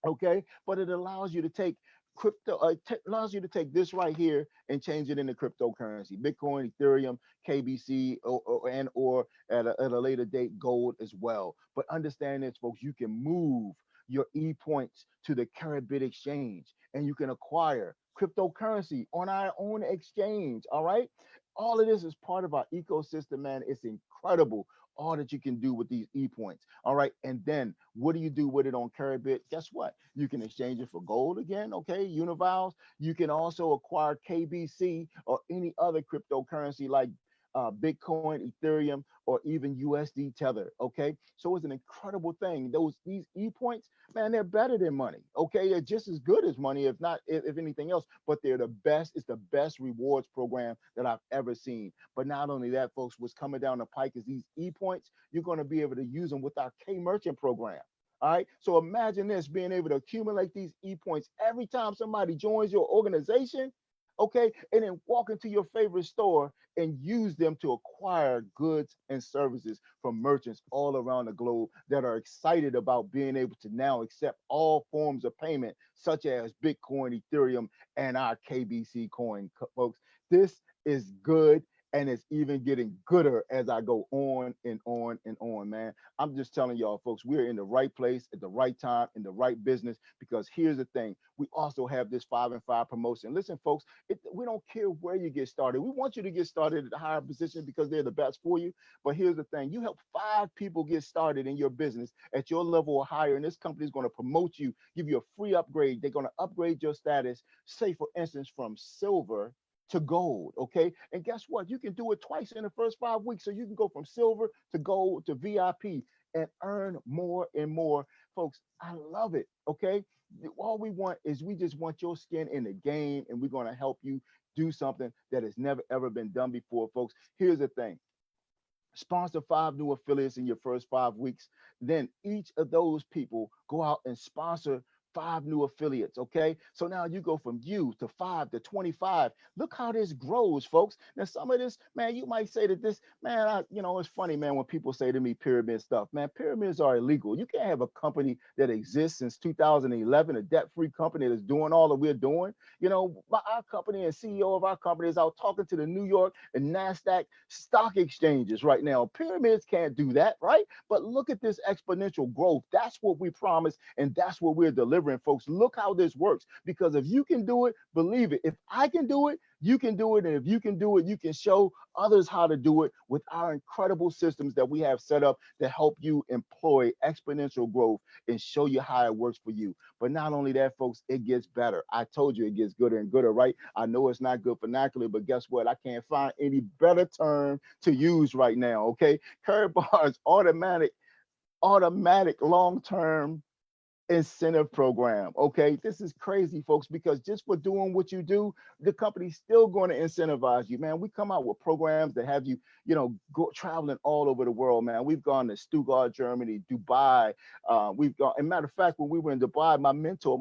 okay, but it allows you to take allows you to take this right here and change it into cryptocurrency, Bitcoin, Ethereum, KBC, or at a later date, gold as well. But understand this, folks, you can move your points to the Caribbean exchange and you can acquire cryptocurrency on our own exchange. All right, all of this is part of our ecosystem, man. It's incredible all that you can do with these points. All right. And then what do you do with it on Caribbean? Guess what? You can exchange it for gold again. Okay. Univows. You can also acquire KBC or any other cryptocurrency like Bitcoin, Ethereum, or even USD Tether. Okay. So it's an incredible thing. These points, man, they're better than money. Okay. They're just as good as money, if not, if anything else, but they're the best. It's the best rewards program that I've ever seen. But not only that, folks, what's coming down the pike is these points. You're going to be able to use them with our K Merchant program. All right. So imagine this, being able to accumulate these points every time somebody joins your organization. okay? And then walk into your favorite store and use them to acquire goods and services from merchants all around the globe that are excited about being able to now accept all forms of payment, such as Bitcoin, Ethereum, and our KBC coin, folks. This is good. And it's even getting gooder as I go on and on and on, man. I'm just telling y'all, folks, we're in the right place at the right time in the right business. Because here's the thing, we also have this 5 and 5 promotion. Listen, folks, we don't care where you get started. We want you to get started at a higher position because they're the best for you. But here's the thing, you help 5 people get started in your business at your level or higher, and this company is going to promote you, give you a free upgrade. They're going to upgrade your status, say, for instance, from silver to gold. Okay. And guess what? You can do it twice in the first 5 weeks. So you can go from silver to gold to VIP and earn more and more. Folks, I love it. Okay. All we want is we just want your skin in the game, and we're going to help you do something that has never ever been done before, folks. Here's the thing, sponsor 5 new affiliates in your first 5 weeks. Then each of those people go out and sponsor 5 new affiliates. Okay. So now you go from you to 5 to 25. Look how this grows, folks. Now, some of this, man, you might say that this, man, it's funny, man, when people say to me pyramid stuff, man, pyramids are illegal. You can't have a company that exists since 2011, a debt free company that's doing all that we're doing. Our company and CEO of our company is out talking to the New York and NASDAQ stock exchanges right now. Pyramids can't do that, right? But look at this exponential growth. That's what we promise, and that's what we're delivering, folks. Look how this works. Because if you can do it, believe it. If I can do it, you can do it. And if you can do it, you can show others how to do it with our incredible systems that we have set up to help you employ exponential growth and show you how it works for you. But not only that, folks, it gets better. I told you it gets gooder and gooder, right? I know it's not good vernacular, but guess what? I can't find any better term to use right now. Okay. Curry bars, automatic long-term incentive program. Okay, this is crazy, folks, because just for doing what you do, the company's still going to incentivize you, man. We come out with programs that have you, go traveling all over the world, man. We've gone to Stuttgart, Germany, Dubai. We've gone. And matter of fact, when we were in Dubai, my mentor,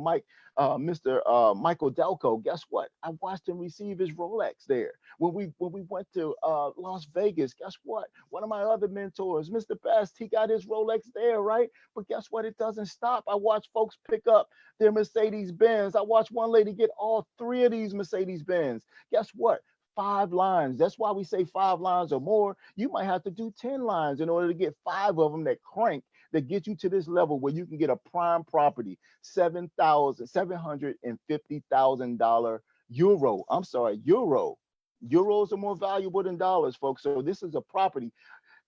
Mr. Michael Delco, guess what? I watched him receive his Rolex there. When we went to Las Vegas, guess what? One of my other mentors, Mr. Best, he got his Rolex there, right? But guess what? It doesn't stop. I watch folks pick up their Mercedes Benz. I watched one lady get all 3 of these Mercedes Benz. Guess what? 5 lines. That's why we say 5 lines or more. You might have to do 10 lines in order to get 5 of them that crank, that get you to this level where you can get a prime property, $750,000 euro. I'm sorry, euro. Euros are more valuable than dollars, folks. So this is a property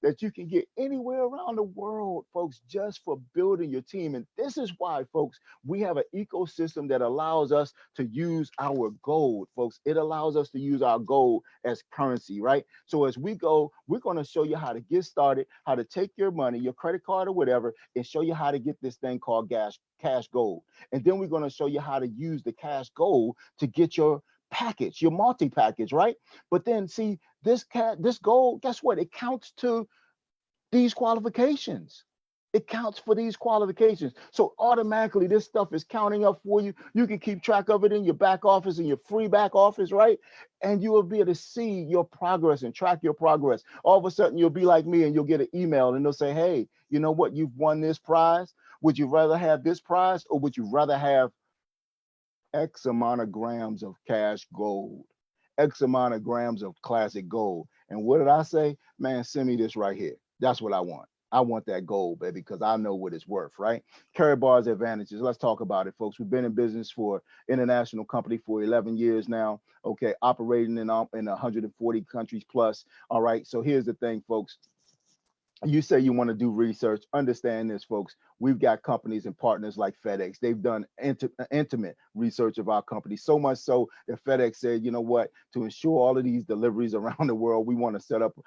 that you can get anywhere around the world, folks, just for building your team. And this is why, folks, we have an ecosystem that allows us to use our gold, folks. It allows us to use our gold as currency, right? So as we go, we're going to show you how to get started, how to take your money, your credit card or whatever, and show you how to get this thing called cash gold. And then we're going to show you how to use the cash gold to get your package, your multi-package, right? But then see, this gold, guess what? It counts to these qualifications. It counts for these qualifications. So automatically this stuff is counting up for you. You can keep track of it in your back office, in your free back office, right? And you will be able to see your progress and track your progress. All of a sudden you'll be like me and you'll get an email and they'll say, hey, you know what? You've won this prize. Would you rather have this prize, or would you rather have X amount of grams of cash gold, X amount of grams of classic gold? And what did I say? Man, send me this right here. That's what I want. I want that gold, baby, because I know what it's worth, right? Carry bars advantages. Let's talk about it, folks. We've been in business for international company for 11 years now. Okay, operating in 140 countries plus. All right. So here's the thing, folks. You say you want to do research. Understand this, folks. We've got companies and partners like FedEx. They've done intimate research of our company, so much so that FedEx said, you know what, to ensure all of these deliveries around the world, we want to set up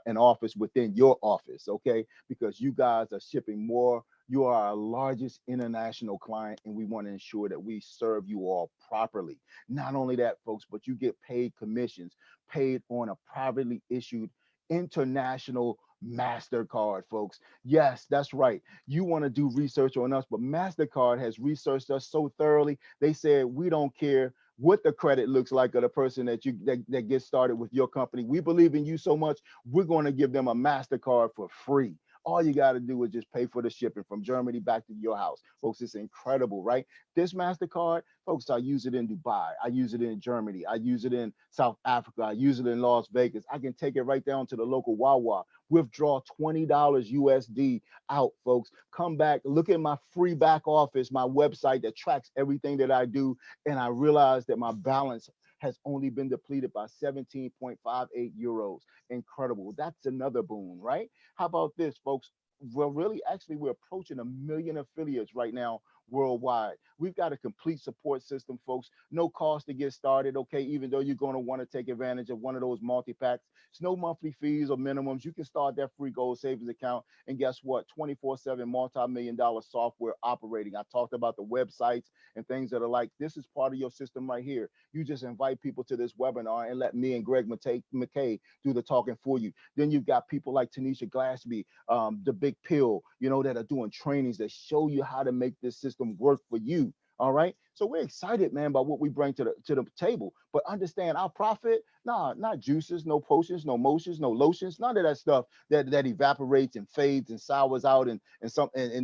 an office within your office, okay? Because you guys are shipping more. You are our largest international client, and we want to ensure that we serve you all properly. Not only that, folks, but you get paid commissions, paid on a privately issued international MasterCard, folks. Yes, that's right. You want to do research on us, but MasterCard has researched us so thoroughly. They said, we don't care what the credit looks like of the person that gets started with your company. We believe in you so much, we're going to give them a MasterCard for free. All you got to do is just pay for the shipping from Germany back to your house. Folks, it's incredible, right? This MasterCard, folks, I use it in Dubai. I use it in Germany. I use it in South Africa. I use it in Las Vegas. I can take it right down to the local Wawa. Withdraw $20 USD out, folks. Come back, look at my free back office, my website that tracks everything that I do. And I realize that my balance has only been depleted by 17.58 euros. Incredible. That's another boon, right? How about this, folks? Well, really, actually, we're approaching 1 million affiliates right now worldwide. We've got a complete support system, folks. No cost to get started, okay? Even though you're going to want to take advantage of one of those multi-packs, it's no monthly fees or minimums. You can start that free gold savings account. And guess what? 24/7 multi-million-dollar software operating. I talked about the websites and things that are like, this is part of your system right here. You just invite people to this webinar and let me and Greg McKay do the talking for you. Then you've got people like Tanisha Glassby, the Big Pill, that are doing trainings that show you how to make this system work for you. All right. So we're excited, man, about what we bring to the table. But understand our profit, not juices, no potions, no motions, no lotions, none of that stuff that evaporates and fades and sours out and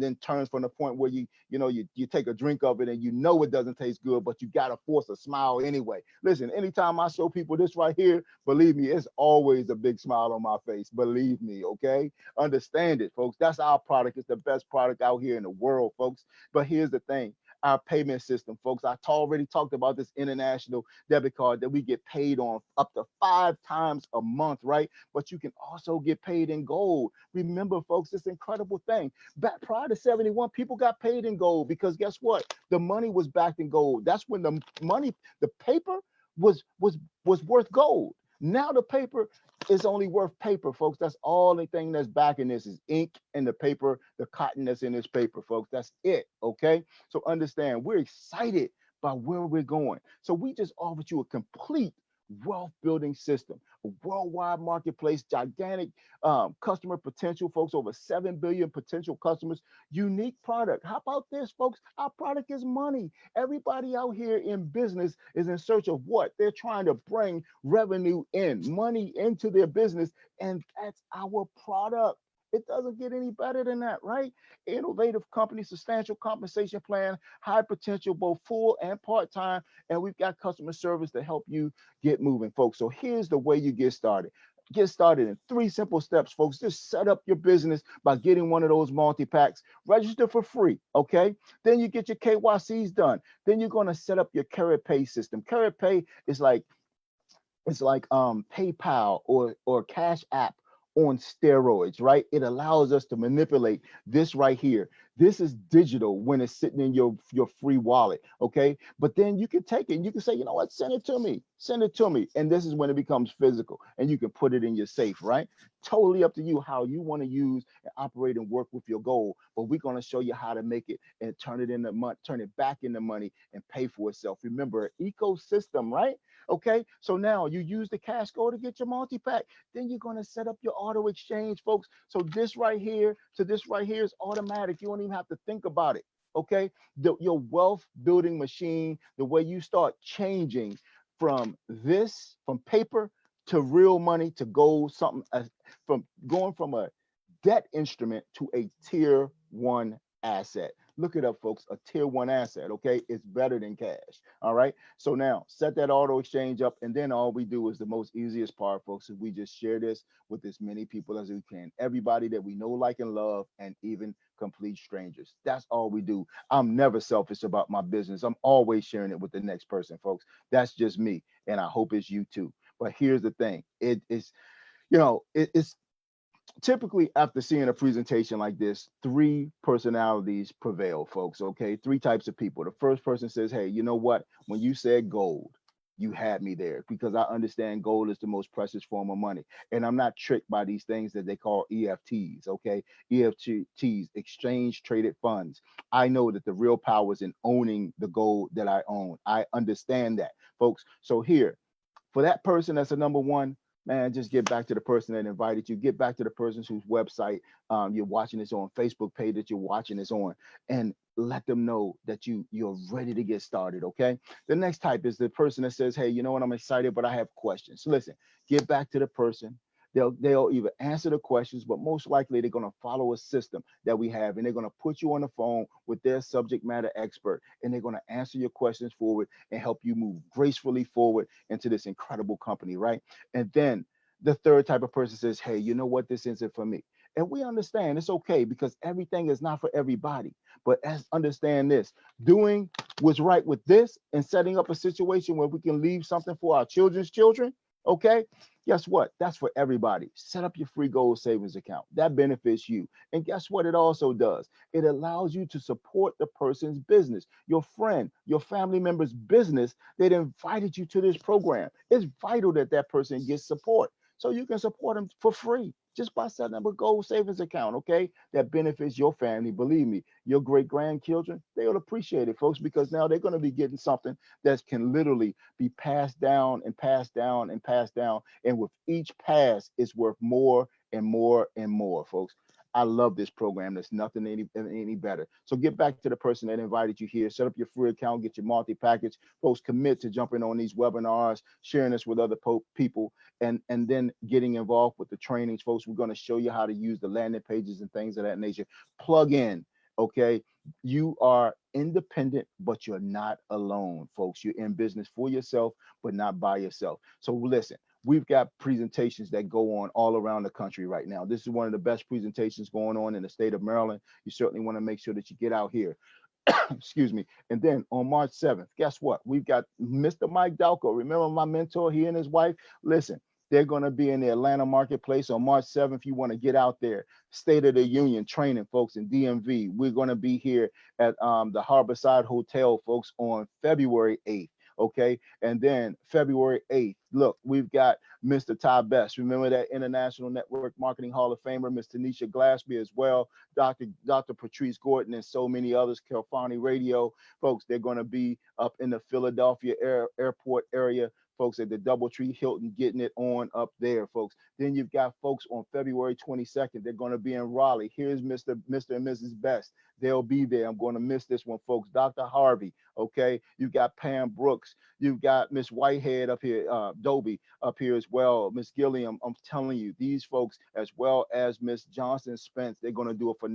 then turns from the point where you take a drink of it and it doesn't taste good, but you gotta force a smile anyway. Listen, anytime I show people this right here, believe me, it's always a big smile on my face. Believe me, okay? Understand it, folks. That's our product. It's the best product out here in the world, folks. But here's the thing. Our payment system, folks. I already talked about this international debit card that we get paid on up to 5 times a month, right? But you can also get paid in gold. Remember, folks, this incredible thing. Back prior to 71, people got paid in gold because guess what? The money was backed in gold. That's when the paper was worth gold. Now the paper is only worth paper, folks. That's all the thing that's backing this is ink and the paper, the cotton that's in this paper, folks. That's it, okay? So understand, we're excited by where we're going. So we just offered you a complete wealth building system, a worldwide marketplace, gigantic customer potential, folks, over 7 billion potential customers, unique product. How about this, folks? Our product is money. Everybody out here in business is in search of what? They're trying to bring revenue in, money into their business, and that's our product. It doesn't get any better than that, right? Innovative company, substantial compensation plan, high potential, both full and part-time, and we've got customer service to help you get moving, folks. So here's the way you get started. Get started in 3 simple steps, folks. Just set up your business by getting one of those multi-packs. Register for free, okay? Then you get your KYCs done. Then you're going to set up your Carrot Pay system. Carrot Pay is like PayPal or Cash App on steroids, right? It allows us to manipulate this right here. This is digital when it's sitting in your free wallet, okay? But then you can take it and you can say, you know what, send it to me. Send it to me. And this is when it becomes physical and you can put it in your safe, right? Totally up to you how you want to use and operate and work with your goal. But we're going to show you how to make it and turn it back into money and pay for itself. Remember, ecosystem, right? Okay, so now you use the cash go to get your multi-pack. Then you're going to set up your auto exchange, folks. So this right here to this right here is automatic. You don't even have to think about it. Okay, your wealth building machine, the way you start changing from paper to real money to gold, from going from a debt instrument to a tier 1 asset. Look it up, folks. A tier 1 asset, okay? It's better than cash, all right? So now set that auto exchange up, and then all we do is the most easiest part, folks, is we just share this with as many people as we can. Everybody that we know, like, and love, and even complete strangers. That's all we do. I'm never selfish about my business. I'm always sharing it with the next person, folks. That's just me, and I hope it's you too. But here's the thing. It's typically after seeing a presentation like this, 3 personalities prevail, folks, okay? 3 types of people. The first person says, hey, you know what? When you said gold, you had me there because I understand gold is the most precious form of money. And I'm not tricked by these things that they call EFTs, okay? EFTs, exchange traded funds. I know that the real power is in owning the gold that I own. I understand that, folks. So here, for that person that's a number 1, man, just get back to the person that invited you. Get back to the person whose website you're watching this on, Facebook page that you're watching this on, and let them know that you're ready to get started. Okay. The next type is the person that says, hey, you know what, I'm excited, but I have questions. So listen, get back to the person. They'll either answer the questions, but most likely they're going to follow a system that we have, and they're going to put you on the phone with their subject matter expert, and they're going to answer your questions forward and help you move gracefully forward into this incredible company, right? And then the third type of person says, hey, you know what, this isn't for me. And we understand it's okay because everything is not for everybody. But as understand this, doing what's right with this and setting up a situation where we can leave something for our children's children, okay? Guess what? That's for everybody. Set up your free gold savings account. That benefits you. And guess what it also does? It allows you to support the person's business, your friend, your family member's business that invited you to this program. It's vital that that person gets support. So you can support them for free just by setting up a gold savings account, okay? That benefits your family. Believe me, your great grandchildren, they'll appreciate it, folks, because now they're going to be getting something that can literally be passed down and passed down and passed down. And with each pass, it's worth more and more and more, folks. I love this program. There's nothing any better. So get back to the person that invited you here. Set up your free account, get your multi-package. Folks, commit to jumping on these webinars, sharing this with other people, and then getting involved with the trainings. Folks, we're going to show you how to use the landing pages and things of that nature. Plug in, okay? You are independent, but you're not alone, folks. You're in business for yourself, but not by yourself. So listen, we've got presentations that go on all around the country right now. This is one of the best presentations going on in the state of Maryland. You certainly want to make sure that you get out here. Excuse me. And then on March 7th, guess what? We've got Mr. Mike Dalco. Remember my mentor, he and his wife? Listen, they're going to be in the Atlanta marketplace on March 7th. You want to get out there. State of the Union training, folks, in DMV. We're going to be here at the Harborside Hotel, folks, on February 8th. Okay. And then February 8th, look, we've got Mr. Ty Best. Remember that International Network Marketing Hall of Famer, Mr. Nisha Glaspie as well, Dr. Patrice Gordon, and so many others, Kelfani Radio. Folks, they're going to be up in the Philadelphia airport area. Folks at the Doubletree Hilton getting it on up there, folks. Then you've got folks on February 22nd. They're going to be in Raleigh. Here's Mr. and Mrs. Best. They'll be there. I'm going to miss this one, folks. Dr. Harvey, okay? You've got Pam Brooks. You've got Miss Whitehead up here, Dobie up here as well. Miss Gilliam, I'm telling you, these folks, as well as Miss Johnson Spence, they're going to do it for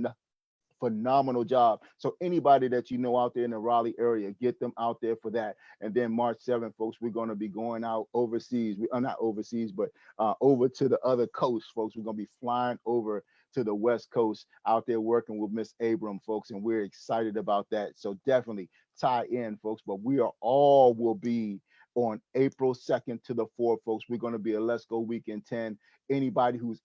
phenomenal job. So anybody that you know out there in the Raleigh area, get them out there for that. And then March 7th, folks, we're going to be going out overseas. We are not overseas, but over to the other coast, folks. We're going to be flying over to the West Coast out there working with Miss Abram, folks, and we're excited about that. So definitely tie in, folks. But we are all will be on April 2nd to the 4th, folks. We're going to be a Let's Go Weekend 10. Anybody who's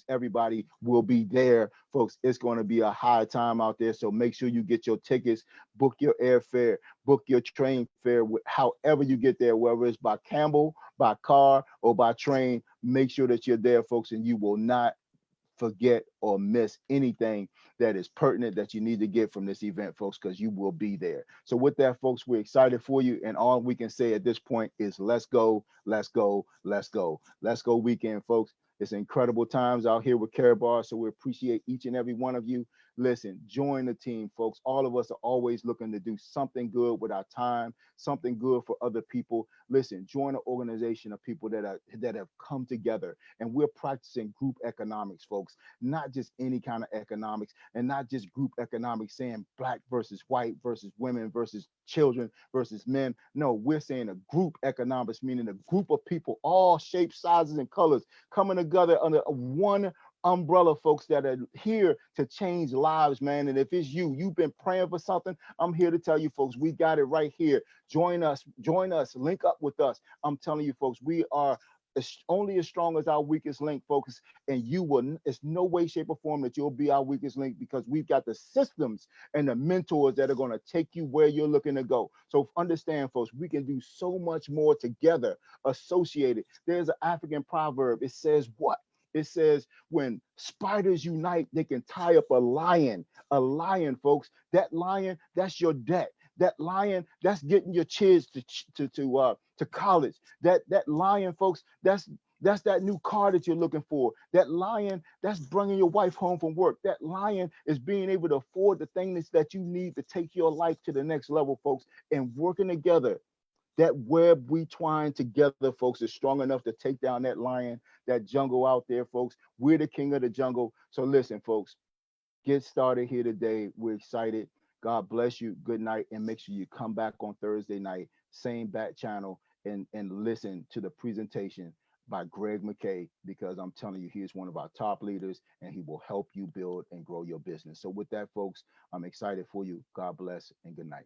everybody will be there, folks. It's going to be a high time out there. So make sure you get your tickets, book your airfare, book your train fare, however you get there, whether it's by Campbell, by car, or by train. Make sure that you're there, folks, and you will not forget or miss anything that is pertinent that you need to get from this event, folks, because you will be there. So with that, folks, we're excited for you. And all we can say at this point is let's go, let's go, let's go. Let's go weekend, folks. It's incredible times out here with Care Bar. So we appreciate each and every one of you. Listen, join the team, folks. All of us are always looking to do something good with our time, something good for other people. Listen, join an organization of people that have come together, and we're practicing group economics, folks, not just any kind of economics, and not just group economics saying black versus white versus women versus children versus men. No, we're saying a group economics, meaning a group of people, all shapes, sizes, and colors coming together under one umbrella, folks, that are here to change lives, man. And if it's you've been praying for something, I'm here to tell you, folks, we got it right here. Join us, link up with us. I'm telling you, folks, we are only as strong as our weakest link, folks, and it's no way, shape, or form that you'll be our weakest link, because we've got the systems and the mentors that are going to take you where you're looking to go. So understand, folks, we can do so much more together, associated. There's an African proverb. It says what? It says, when spiders unite, they can tie up a lion. A lion, folks. That lion, that's your debt. That lion, that's getting your kids to college. That lion, folks, that's That's that new car that you're looking for. That lion, that's bringing your wife home from work. That lion is being able to afford the things that you need to take your life to the next level, folks, and working together. That web we twine together, folks, is strong enough to take down that lion, that jungle out there, folks. We're the king of the jungle. So listen, folks, get started here today. We're excited. God bless you. Good night. And make sure you come back on Thursday night, same back channel, and listen to the presentation by Greg McKay, because I'm telling you, he is one of our top leaders and he will help you build and grow your business. So with that, folks, I'm excited for you. God bless and good night.